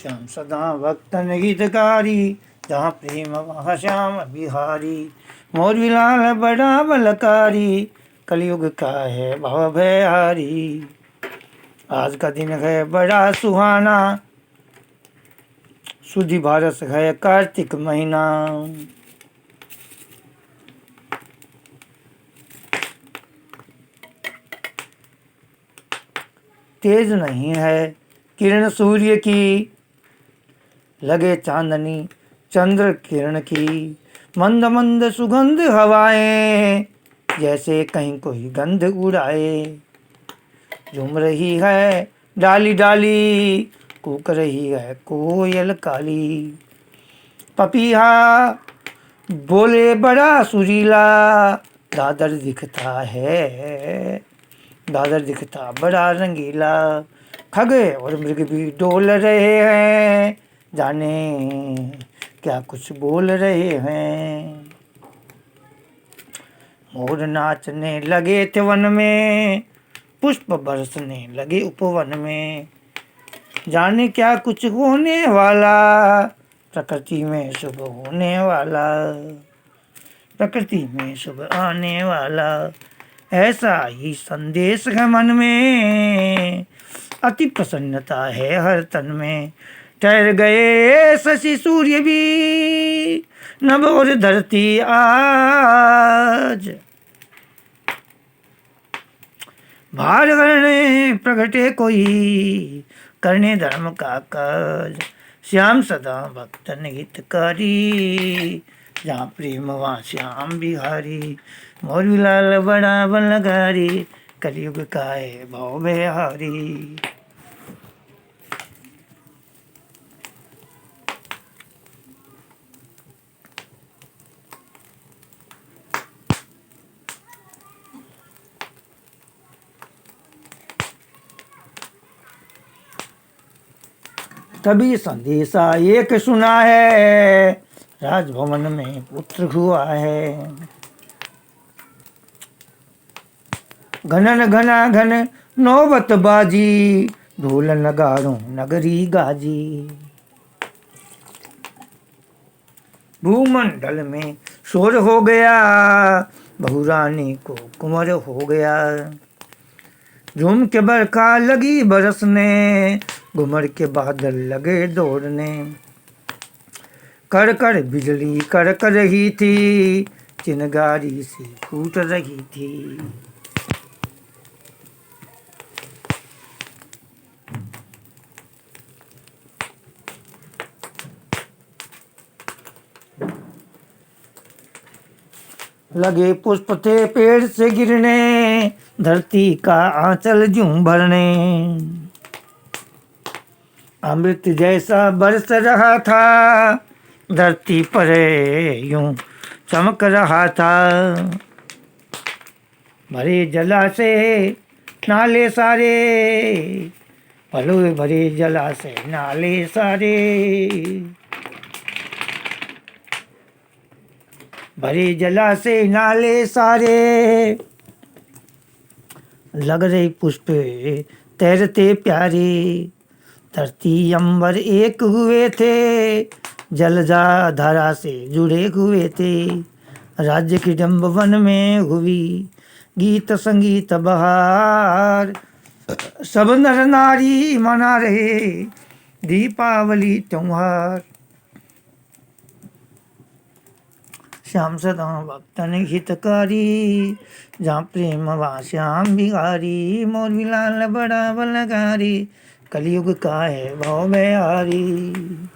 श्याम सदा भक्तन हितकारी, जहाँ प्रेम वहाँ श्याम बिहारी। मोरवी लाल बड़ा बलकारी, कलयुग का है भव भयहारी। आज का दिन है बड़ा सुहाना, शुद्धि भारत है कार्तिक महीना। तेज नहीं है किरण सूर्य की, लगे चांदनी चंद्र किरण की। मंद मंद सुगंध हवाएं, जैसे कहीं कोई गंध उड़ाए। झूम रही है डाली डाली, कूक रही है कोयल काली। पपीहा बोले बड़ा सुरीला, दादर दिखता है, दादर दिखता बड़ा रंगीला। खग और मृग भी डोल रहे हैं, जाने क्या कुछ बोल रहे हैं। मोर नाचने लगे थे वन में, पुष्प बरसने लगे उपवन में। जाने क्या कुछ होने वाला, प्रकृति में शुभ होने वाला, प्रकृति में शुभ आने वाला। ऐसा ही संदेश है मन में, अति प्रसन्नता है हर तन में। ठहर गए शशि सूर्य भी, नभ और धरती आज। भार करने प्रगटे कोई, करने धर्म का काज। श्याम सदा भक्तन हितकारी, जहाँ प्रेम वहाँ श्याम बिहारी। मोरवी लाल बड़ा बलकारी, कलयुग का है भव भयहारी। तभी संदेशा एक सुना है, राजभवन में पुत्र हुआ है। घनन घना घन नौबत बाजी, ढोल नगारों नगरी गाजी। भूमंडल में शोर हो गया, बहुरानी को कुंवर हो गया। झूम के बरखा लगी बरसने, घुमर के बादल लगे दौड़ने। कर कर बिजली कड़क रही थी, चिनगारी सी फूट रही थी। लगे पुष्प थे पेड़ से गिरने, धरती का आंचल जूं भरने। अमृत जैसा बरस रहा था, धरती पर यूं चमक रहा था। भरे जलाशय नाले सारे, भले भरे जलाशय नाले सारे। भरे जलाशय नाले सारे, लग रही पुष्प तैरते प्यारे। धरती अंबर एक हुए थे, जलजा धारा से जुड़े हुए थे। राज्य की डंब वन में हुई, गीत संगीत बहार। सब नर नारी मना रहे दीपावली त्योहार। श्याम सदा भक्तन हितकारी, जहाँ प्रेम वहाँ श्याम बिहारी। मोरवी लाल बड़ा बलकारी, कलयुग का है भव भयहारी।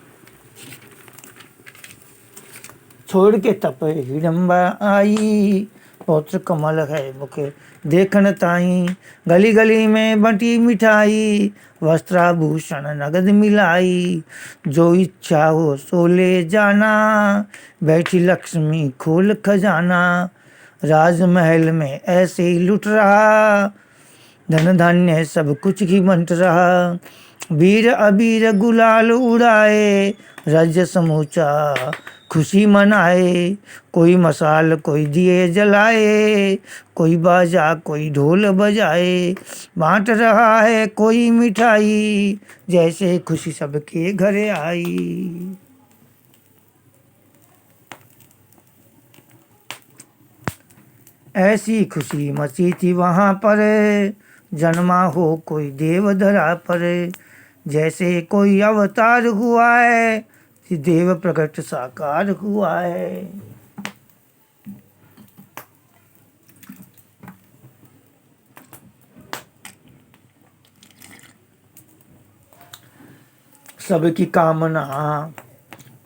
छोड़ के तप हिडम्बा आई, पौत्र कमल है मुख देखन ताई। गली गली में बंटी मिठाई, वस्त्राभूषण नगद मिलाई। जो इच्छा हो सो ले जाना, बैठी लक्ष्मी खोल खजाना। राजमहल में ऐसे ही लुट रहा, धन धान्य सब कुछ ही बंट रहा। वीर अबीर गुलाल उड़ाए, राज्य समूचा खुशी मनाए, कोई मसाल कोई दिए जलाए, कोई बाजा कोई ढोल बजाए, बांट रहा है कोई मिठाई, जैसे खुशी सबके घर आई। ऐसी खुशी मची थी वहाँ पर, जन्मा हो कोई देव धरा पर, जैसे कोई अवतार हुआ है, देव प्रकट साकार हुआ है। सबकी कामना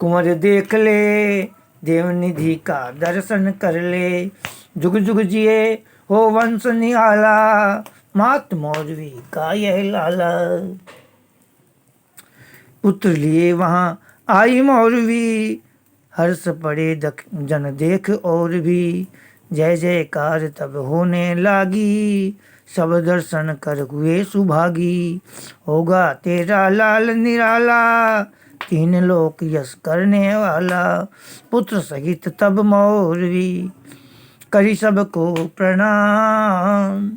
कुंवर देख ले, देवनिधि का दर्शन कर ले, जुग जुग जिए हो वंश निहाला, मात मौलवी का यह लाला। पुत्र लिए वहाँ आई मौलवी, हर्ष पड़े जन देख और भी, जय जयकार तब होने लागी, सब दर्शन कर हुए सुभागी। होगा तेरा लाल निराला, तीन लोक यश करने वाला, पुत्र सहित तब मौलवी करी सबको प्रणाम।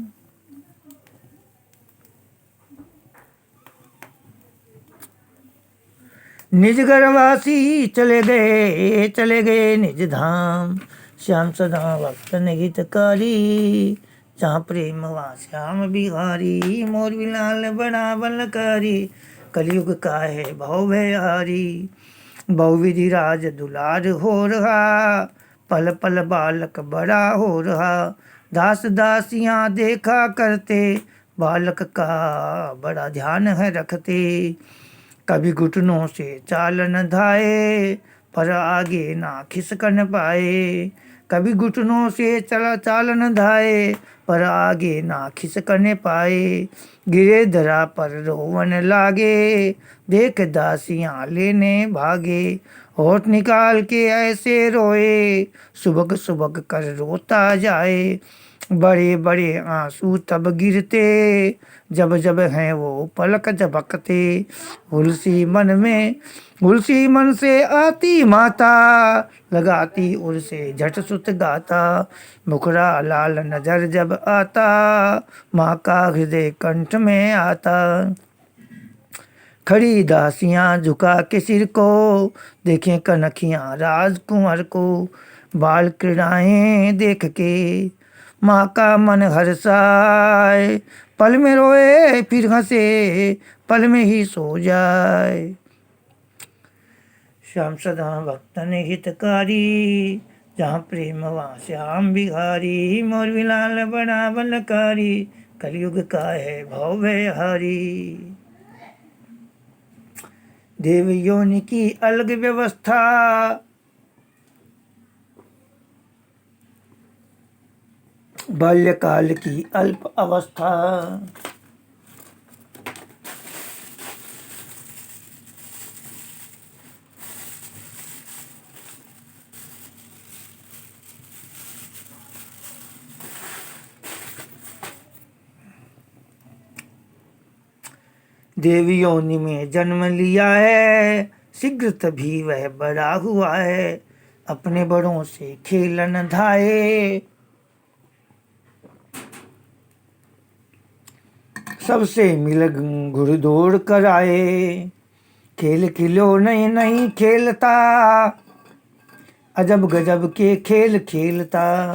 निज घरवासी चले गए निज धाम, श्याम सदा भक्त हितकारी, जहाँ प्रेम वहाँ श्याम बिहारी, मोर बिलाल बड़ा बलकारी, कलयुग का है भव भयहारी। बहुविधि राज दुलार हो रहा, पल पल बालक बड़ा हो रहा, दास दासियाँ देखा करते, बालक का बड़ा ध्यान है रखते। कभी घुटनों से चाल न धाये, पर आगे ना खिसक न पाए, कभी घुटनों से चाल न धाये, पर आगे ना खिसक न पाए। गिरे धरा पर रोवन लागे, देख दासियाँ लेने भागे, होठ निकाल के ऐसे रोए, सुबक सुबक कर रोता जाए। बड़े बड़े आंसू तब गिरते, जब जब हैं वो पलक झपकते। उलसी मन से आती माता, लगाती उर से झट सुत गाता। मुखड़ा लाल नजर जब आता, माँ का हृदय कंठ में आता। खड़ी दासियाँ झुका के सिर को, देखें कनखियाँ राजकुंवर को, बाल क्रीड़ाएं देख के माँ का मन हर्षाए। पल में रोए फिर हंसे, पल में ही सो जाए। श्याम सदा भक्तन हितकारी, जहाँ प्रेम वहाँ श्याम बिहारी, मोर बिलाल बड़ा बलकारी, कलयुग का है भव भयहारी। देव योनि की अलग व्यवस्था, बाल्यकाल की अल्प अवस्था। देव योनि में जन्म लिया है, शीघ्र तभी वह बड़ा हुआ है, अपने बड़ों से खेलन धाये, सबसे मिल घुड़दौड़ कराए। खेल खिलौने नहीं खेलता, अजब गजब के खेल खेलता।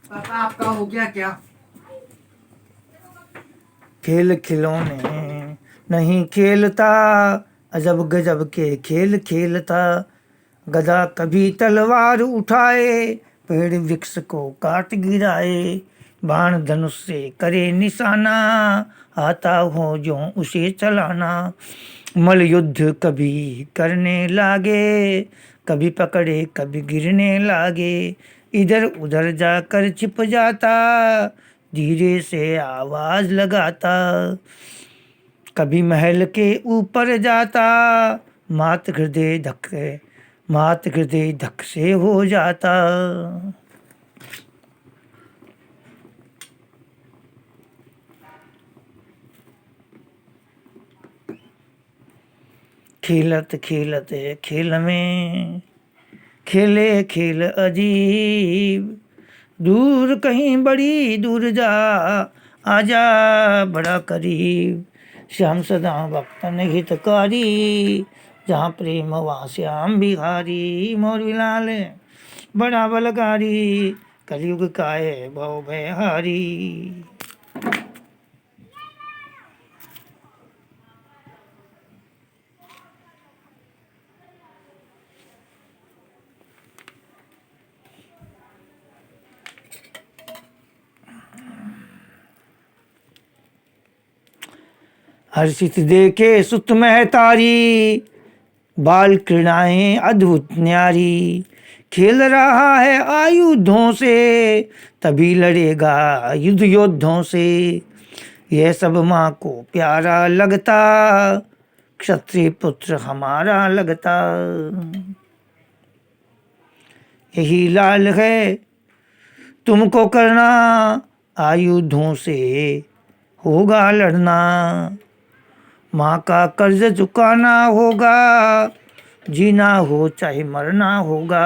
पापा आपका हो गया क्या? खेल खिलौने नहीं खेलता, अजब गजब के खेल खेलता। गधा कभी तलवार उठाए, पेड़ वृक्ष को काट गिराए। बाण धनुष से करे निशाना, आता हो जो उसे चलाना। मल युद्ध कभी करने लागे, कभी पकड़े कभी गिरने लागे। इधर उधर जाकर छिप जाता, धीरे से आवाज लगाता। कभी महल के ऊपर जाता, मात हृदय धक से हो जाता। खेलत खेलत खेल में खेले खेल अजीब, दूर कहीं बड़ी दूर जा, आजा बड़ा करीब। श्याम सदा भक्तन हितकारी, जहाँ प्रेम वहाँ श्याम बिहारी। मोर लाल बड़ा बलकारी, कलयुग का है भव भयहारी। हर्षित देखे सुत महतारी, बाल क्रीड़ाएं अद्भुत न्यारी। खेल रहा है आयुधों से, तभी लड़ेगा युद्ध योद्धों से। यह सब माँ को प्यारा लगता, क्षत्रिय पुत्र हमारा लगता। यही लाल है तुमको करना, आयुधों से होगा लड़ना। माँ का कर्ज चुकाना होगा, जीना हो चाहे मरना होगा।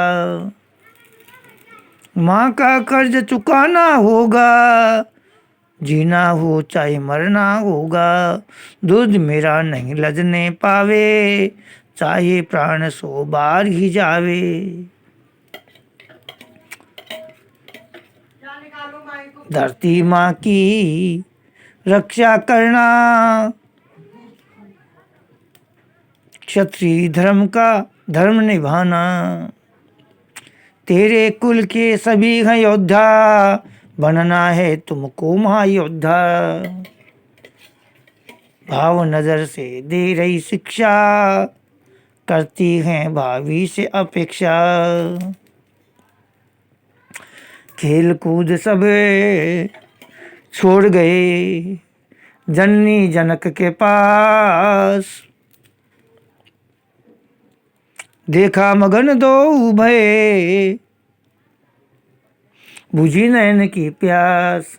माँ का कर्ज चुकाना होगा, जीना हो चाहे मरना होगा। दूध मेरा नहीं लजने पावे, चाहे प्राण 100 बार ही जावे। धरती माँ की रक्षा करना, क्षत्रिय धर्म का धर्म निभाना। तेरे कुल के सभी हैं योद्धा, बनना है तुमको महायोद्धा। भाव नजर से दे रही शिक्षा, करती हैं भावी से अपेक्षा। खेल कूद सब छोड़ गए, जननी जनक के पास। देखा मगन दो भये, बुझी नयन की प्यास।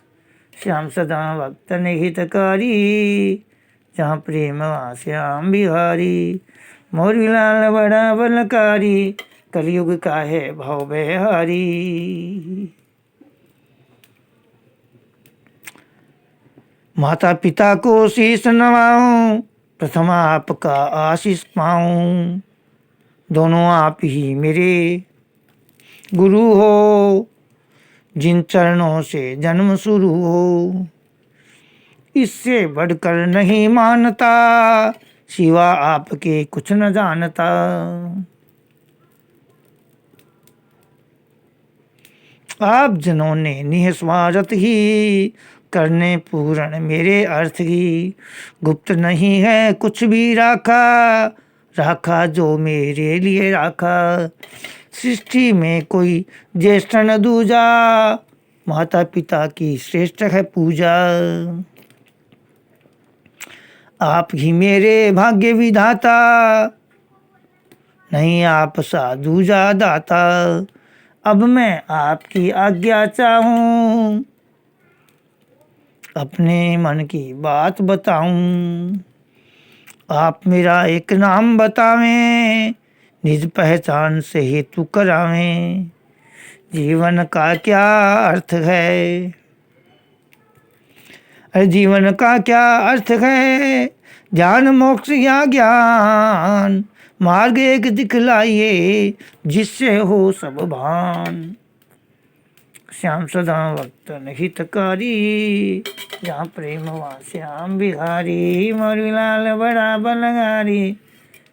श्याम सदा भक्तन हितकारी, जहाँ प्रेम वहाँ श्याम बिहारी। मोरी लाल बड़ा बलकारी, कलयुग का है भव भयहारी। माता पिता को शीश नवाऊं, प्रथम आपका आशीष पाऊं। दोनों आप ही मेरे गुरु हो, जिन चरणों से जन्म शुरू हो। इससे बढ़कर नहीं मानता, सिवा आपके कुछ न जानता। आप जिन्होंने निस्वार्थ ही करने पूर्ण मेरे अर्थ ही। गुप्त नहीं है कुछ भी राखा, राखा जो मेरे लिए राखा। सृष्टि में कोई ज्येष्ठ न दूजा, माता पिता की श्रेष्ठ है पूजा। आप ही मेरे भाग्य विधाता, नहीं आप सा दूजा दाता। अब मैं आपकी आज्ञा चाहूं, अपने मन की बात बताऊं। आप मेरा एक नाम बतावें, निज पहचान से हेतु करावें। जीवन का क्या अर्थ है, अरे जीवन का क्या अर्थ है। ज्ञान मोक्ष या ज्ञान, मार्ग एक दिखलाइए, जिससे हो सब भान। श्याम सदा भक्तन हितकारी, जहाँ प्रेम वहाँ श्याम बिहारी। मोरी लाल बड़ा बलगारी,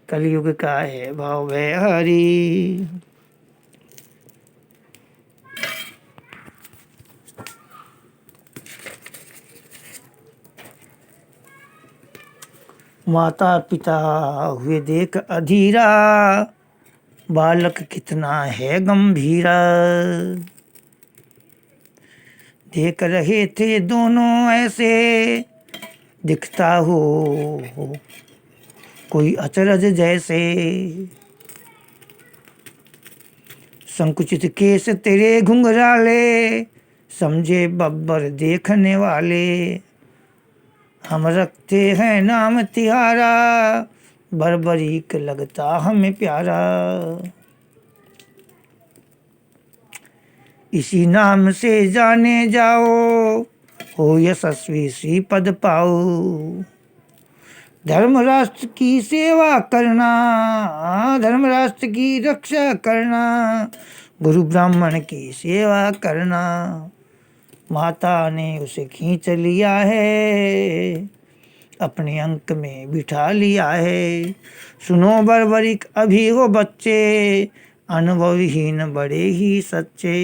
कलयुग का है भाव भयहारी। माता पिता हुए देख अधीरा, बालक कितना है गंभीरा। देख रहे थे दोनों ऐसे, दिखता हो कोई अचरज जैसे। संकुचित केस तेरे घुंघराले, समझे बब्बर देखने वाले। हम रखते हैं नाम तिहारा, बर्बरीक लगता हमें प्यारा। इसी नाम से जाने जाओ, हो यशस्वी श्री पद पाओ। धर्म राष्ट्र की सेवा करना, धर्म राष्ट्र की रक्षा करना, गुरु ब्राह्मण की सेवा करना। माता ने उसे खींच लिया है, अपने अंक में बिठा लिया है। सुनो बर्बरिक अभी हो बच्चे, अनुभवहीन बड़े ही सच्चे।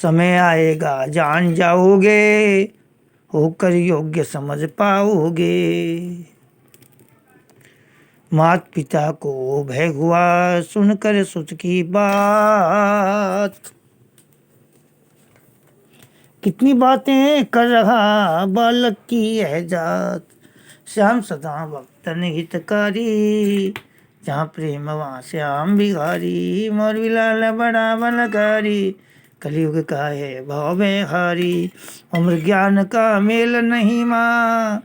समय आएगा जान जाओगे, होकर योग्य समझ पाओगे। माता पिता को भय हुआ सुनकर सुत की बात। कितनी बातें कर रहा बालक की यह जात। श्याम सदा भक्तन हितकारी, जहाँ प्रेम वहाँ श्याम बिहारी। मोर लाल बड़ा बलकारी, कलयुग का है भाव में हारी। उम्र ज्ञान का मेल नहीं माँ,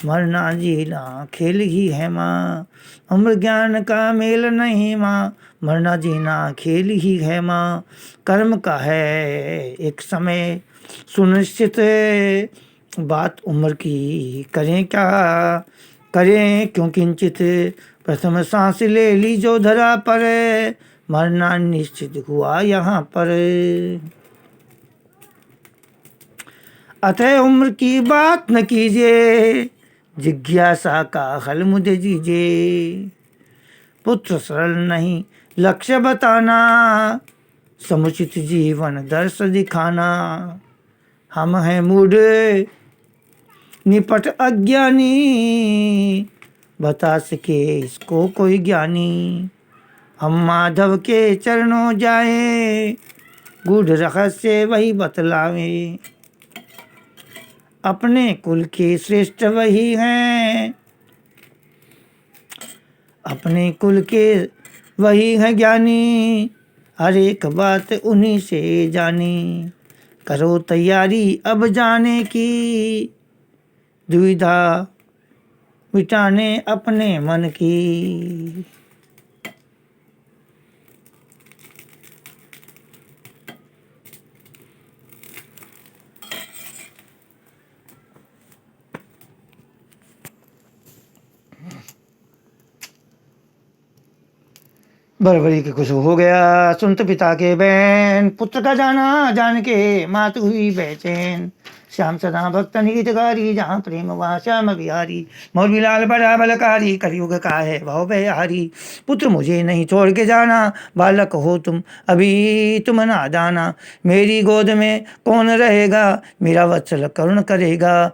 मरना जीना खेल ही है माँ। उम्र ज्ञान का मेल नहीं माँ, मरना जीना खेल ही है माँ। कर्म का है एक समय सुनिश्चित, बात उम्र की करें क्या करें क्यों किंचित। प्रथम सांस ले ली जो धरा पर, मरना निश्चित हुआ यहाँ पर। अतः उम्र की बात न कीजिए, जिज्ञासा का हल मुझे दीजिए। पुत्र सरल नहीं लक्ष्य बताना, समुचित जीवन दर्श दिखाना। हम हैं मूढ़ निपट अज्ञानी, बता सके इसको कोई ज्ञानी। हम माधव के चरणों जाए, गूढ़ रहस्य वही बतलावे। अपने कुल के श्रेष्ठ वही हैं, अपने कुल के वही हैं ज्ञानी। हर एक बात उन्हीं से जानी। करो तैयारी अब जाने की, दुविधा मिटाने अपने मन की। बरबरी के कुछ हो गया सुनत पिता के बैन। पुत्र का जाना जान के मात हुई बेचैन। श्याम सदा भक्त हितकारी, जहाँ प्रेम वहाँ श्याम बिहारी। मौलवी लाल बड़ा बलकारी, कलयुग का है भव भयहारी। पुत्र मुझे नहीं छोड़ के जाना, बालक हो तुम अभी तुम नादाना। मेरी गोद में कौन रहेगा, मेरा वत्सल करुण करेगा।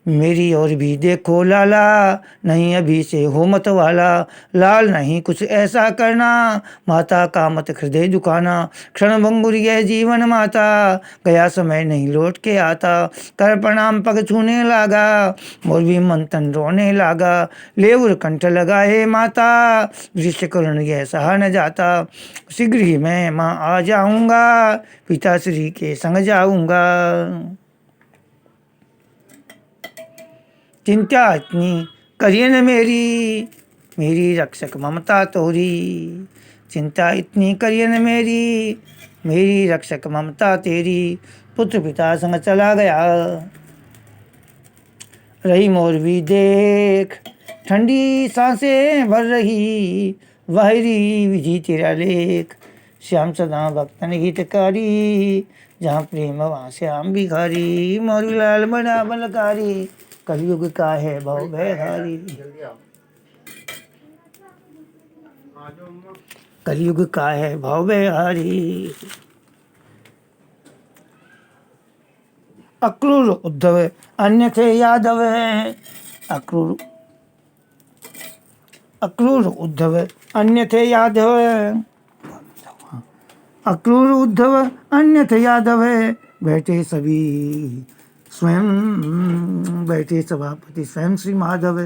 मेरी और भी देखो लाला, नहीं अभी से हो मत वाला। लाल नहीं कुछ ऐसा करना, माता का मत हृदय दुखाना। क्षण भंगुर यह जीवन माता, गया समय नहीं लौट के आता। कर प्रणाम पग छूने लागा, मौलवी मंथन रोने लागा। लेवर कंठ लगाए माता, दृश्य करुण यह सहा न जाता। शीघ्र ही मैं माँ आ जाऊँगा, पिताश्री के संग जाऊँगा। चिंता इतनी करिए न मेरी, मेरी रक्षक ममता तोरी। चिंता इतनी करिए न मेरी, मेरी रक्षक ममता तेरी। पुत्र पिता संग चला गया, रही मोर भी देख। ठंडी सांसें भर रही, वाहिरी विधि तेरा लेख। श्याम सदा भक्तन हितकारी, जहाँ प्रेम वहाँ श्याम बिहारी। मोर लाल बड़ा बलकारी, कलयुग का है भव भयहारी। कलयुग का है भव भयहारी। अक्रूर उद्धव अन्य थे यादव, अक्रूर उद्धव अन्य थे यादव। अक्रूर उद्धव अन्य थे यादव, बैठे सभी स्वयं बैठे सभापति स्वयं श्री माधव।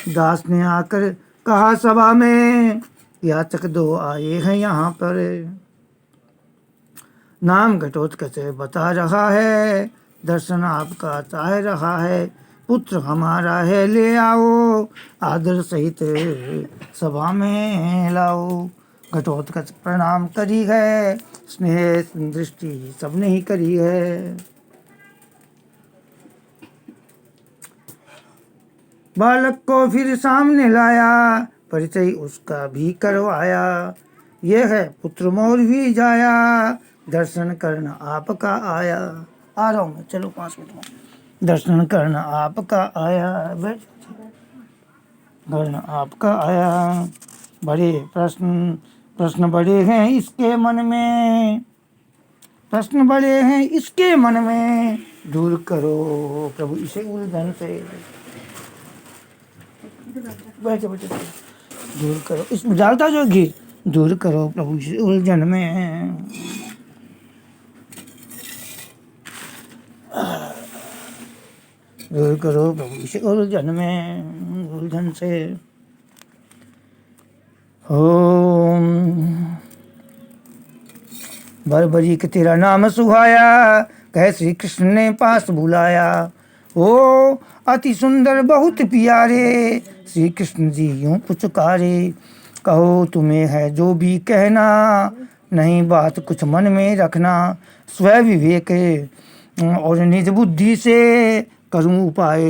दास ने आकर कहा सभा में, याचक दो आए हैं यहाँ पर। नाम घटोत्कच बता रहा है, दर्शन आपका चाह रहा है, पुत्र हमारा है ले आओ, आदर सहित सभा में लाओ। घटोत्कच प्रणाम करी है, स्नेह दृष्टि सबने ही करी है। बालक को फिर सामने लाया, परिचय उसका भी करवाया। ये है पुत्र मोर भी जाया, दर्शन करना आपका आया। आ रहा हूँ मैं, चलो 5 मिनट में। दर्शन करना आपका आया, करना आपका आया। बड़े प्रश्न बड़े हैं इसके मन में, प्रश्न बड़े हैं इसके मन में, दूर करो प्रभु इसे उलझन से। बैठे बैठे दूर करो, इसमें डालता जो घी, दूर करो प्रभु इसे उलझन में। दूर करो प्रभु इसे उलझन में, उलझन से। ओम बरबरी के तेरा नाम सुहाया, कह श्री कृष्ण ने पास बुलाया। ओ अति सुंदर बहुत प्यारे, श्री कृष्ण जी यूं पुचकारे। कहो तुम्हें है जो भी कहना, नहीं बात कुछ मन में रखना। स्व विवेक और निज बुद्धि से, करूं उपाय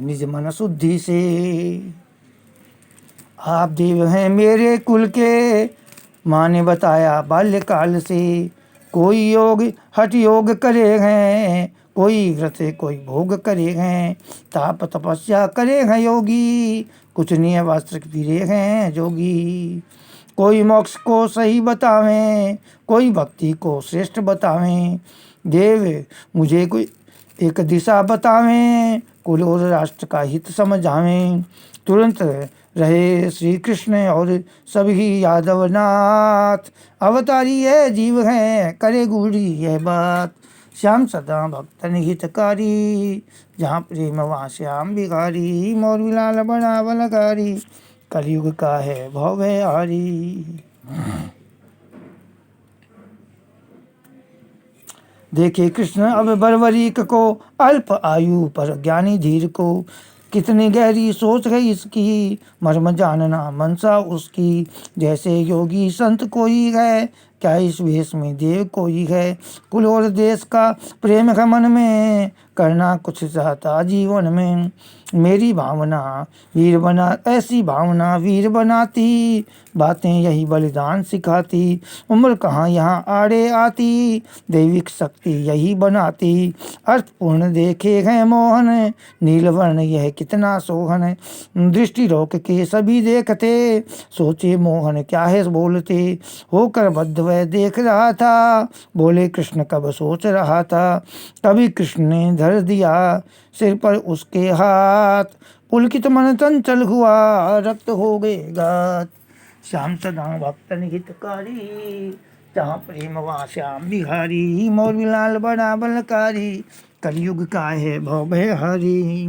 निज मन शुद्धि से। आप देव हैं मेरे कुल के, माँ ने बताया बाल्यकाल से। कोई योग हठ योग करे हैं, कोई व्रत कोई भोग करे हैं। ताप तपस्या करे हैं योगी, कुछ नियम वस्त्र पीरे हैं जोगी। कोई मोक्ष को सही बतावें, कोई भक्ति को श्रेष्ठ बतावें। देव मुझे कोई एक दिशा बतावें, कुल और राष्ट्र का हित समझावें। तुरंत रहे श्री कृष्ण और सभी यादवनाथ, अवतारी है जीव है करे गूढ़ी यह बात। श्याम सदा भक्तन हितकारी, जहाँ प्रेम वहाँ श्याम बिहारी। मोर विलाल बड़ा बलकारी, कलयुग का है भवहारी। देखे कृष्ण अब बर्बरीक को, अल्प आयु पर ज्ञानी धीर को। कितनी गहरी सोच है इसकी, मर्म जानना मनसा उसकी। जैसे योगी संत कोई है, क्या इस वेश में देव कोई है। कुल और देश का प्रेम है मन में, करना कुछ चाहता जीवन में। मेरी भावना वीर बना, ऐसी भावना वीर बनाती। बातें यही बलिदान सिखाती, उम्र कहाँ यहाँ आड़े आती। दैविक शक्ति यही बनाती, अर्थपूर्ण देखे हैं मोहन। नीलवर्ण यह कितना सोहन, दृष्टि रोक के सभी देखते। सोचे मोहन क्या है बोलते, होकर बद्ध वह देख रहा था। बोले कृष्ण कब सोच रहा था, कभी कृष्ण ने धर दिया सिर पर उसके हाथ। पुलकित मन चंचल हुआ, रक्त हो गए गात। श्याम सदा भक्तन हितकारी, जहाँ प्रेम वहाँ श्याम बिहारी। मोर विलाल बड़ा बलकारी, कलयुग का है भवभयहारी।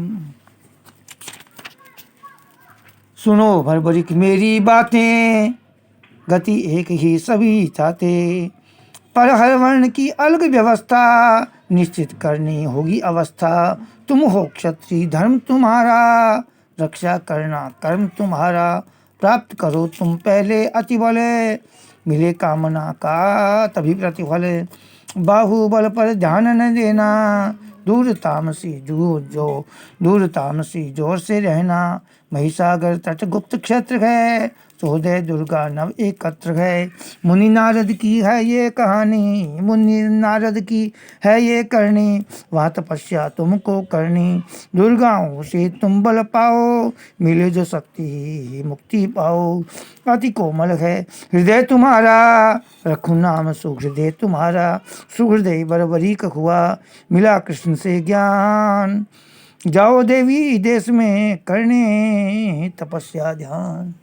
सुनो भरभरी मेरी बातें, गति एक ही सभी चाहते। पर हर वर्ण की अलग व्यवस्था, निश्चित करनी होगी अवस्था। तुम हो क्षत्रिय धर्म तुम्हारा, रक्षा करना कर्म तुम्हारा। प्राप्त करो तुम पहले अति बल, मिले कामना का तभी प्रतिफल। बाहुबल पर ध्यान न देना, दूर तामसी दूर तामसी जोर से रहना। महिसागर तट गुप्त क्षेत्र है, चौदह दुर्गा नव एकत्र है। मुनि नारद की है ये कहानी, मुनि नारद की है ये करनी। वह तपस्या तुमको करनी, दुर्गाओं से तुम बल पाओ। मिले जो शक्ति मुक्ति पाओ। अति कोमल है हृदय तुम्हारा, रखूं नाम सुहृदय तुम्हारा। सुहृदय बर्बरीक हुआ, मिला कृष्ण से ज्ञान। जाओ देवी देश में करने तपस्या ध्यान।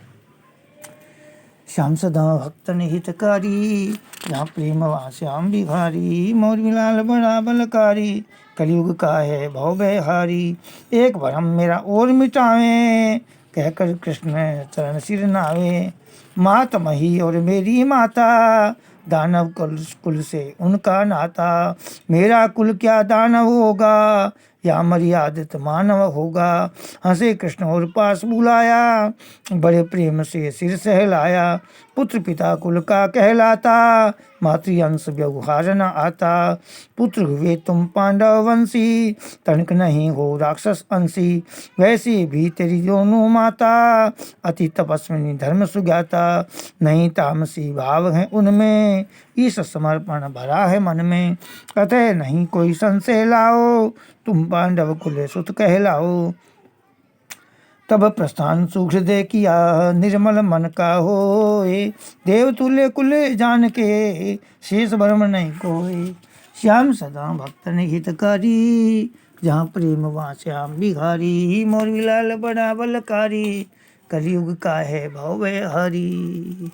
श्याम सदा भक्तन हितकारी, जहाँ प्रेम वहाँ श्याम बिहारी। मोर विलाल बड़ा बलकारी, कलयुग का है भवभयहारी। एक भरम मेरा और मिटावे, कहकर कृष्ण चरण सिर नावे। मात मही और मेरी माता, दानव कुल से उनका नाता, मेरा कुल क्या दानव होगा या मर्यादित मानव होगा। हंसे कृष्ण और पास बुलाया, बड़े प्रेम से सिर सहलाया। पुत्र पिता कुल का कहलाता, मातृअंश व्यवहार न आता। पुत्र हुए तुम पांडव वंशी, तनिक नहीं हो राक्षस अंशी। वैसे भी तेरी दोनों माता, अति तपस्विनी धर्म सुज्ञाता। नहीं तामसी भाव है उनमें, ईश समर्पण भरा है मन में। अतः नहीं कोई संशय लाओ, तुम पांडव कुल सुत कहलाओ। तब प्रस्थान सुहृदय किया, निर्मल मन का होए। देव तुल्य कुल जान के, शेष भरम नहीं कोय। श्याम सदा भक्तन हितकारी, जहाँ प्रेम वहाँ श्याम बिहारी। मोरवी लाल बड़ा बलकारी, कलयुग का है भव हरि।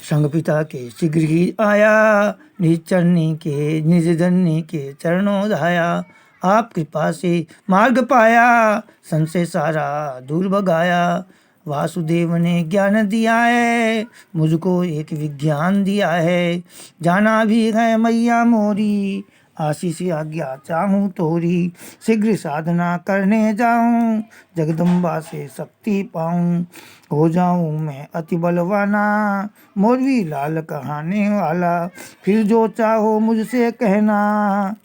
संग पिता के शीघ्र ही आया, निज चरनी के निज जननी के चरणों धाया। आप कृपा से मार्ग पाया, संशय सारा दूर भगाया। वासुदेव ने ज्ञान दिया है, मुझको एक विज्ञान दिया है। जाना भी है मैया मोरी, आशीष आज्ञा चाहूँ तोरी। शीघ्र साधना करने जाऊँ, जगदम्बा से शक्ति पाऊँ। हो जाऊँ मैं अति बलवाना, मोरवी लाल कहाने वाला। फिर जो चाहो मुझसे कहना,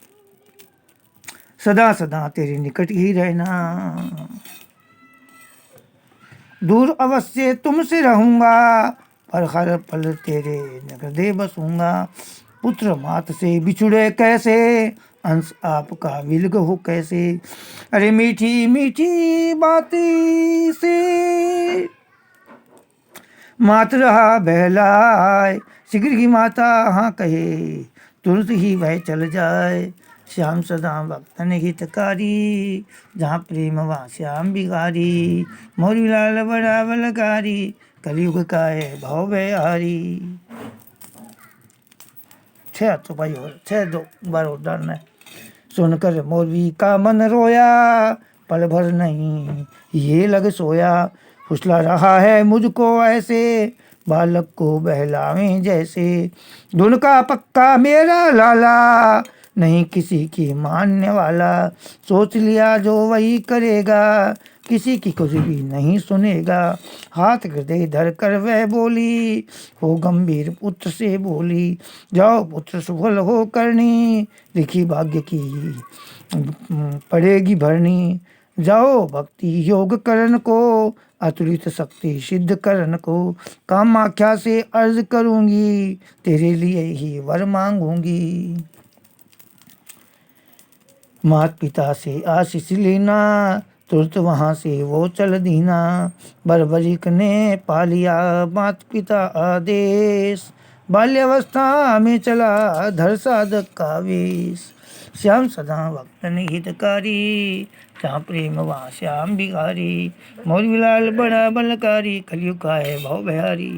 सदा सदा तेरे निकट ही रहना। दूर अवश्य तुमसे रहूँगा, पर हर पल तेरे नगदे बसूँगा। पुत्र मात से बिछुड़े कैसे, अंश आपका विलग हो कैसे। अरे मीठी मीठी बाती से मात रहा बहलाए। शीघ्र ही माता हाँ कहे, तुरंत ही वह चल जाए। श्याम सदा भक्तन हितकारी, जहाँ प्रेम वहाँ श्याम बिहारी। मोरी लाल बड़ा बलकारी, कलयुग का है भव हारी। 6 तो भाई और 6 दो बार और डालना है। सुनकर मोरवी का मन रोया, पल भर नहीं ये लग सोया। फुसला रहा है मुझको ऐसे, बालक को बहलावें जैसे। धुन का पक्का मेरा लाला, नहीं किसी की मानने वाला। सोच लिया जो वही करेगा, किसी की कुछ भी नहीं सुनेगा। हाथ हृदय धर कर वह बोली, हो गंभीर पुत्र से बोली। जाओ पुत्र सुफल हो करनी, लिखी भाग्य की पड़ेगी भरनी। जाओ भक्ति योग करण को, अतुलित शक्ति सिद्ध करण को। कामाख्या से अर्ज करूंगी, तेरे लिए ही वर मांगूंगी। मात पिता से आशीष लेना, तुरंत वहाँ से वो चल दीना। बर्बरिक ने पा लिया मात पिता आदेश, बाल्यावस्था में चला धर साधक का वेश। श्याम सदा भक्तन हितकारी, जहाँ प्रेम वहाँ श्याम बिहारी। मोर लाल बड़ा बलकारी, कलयुग का है भव बिहारी।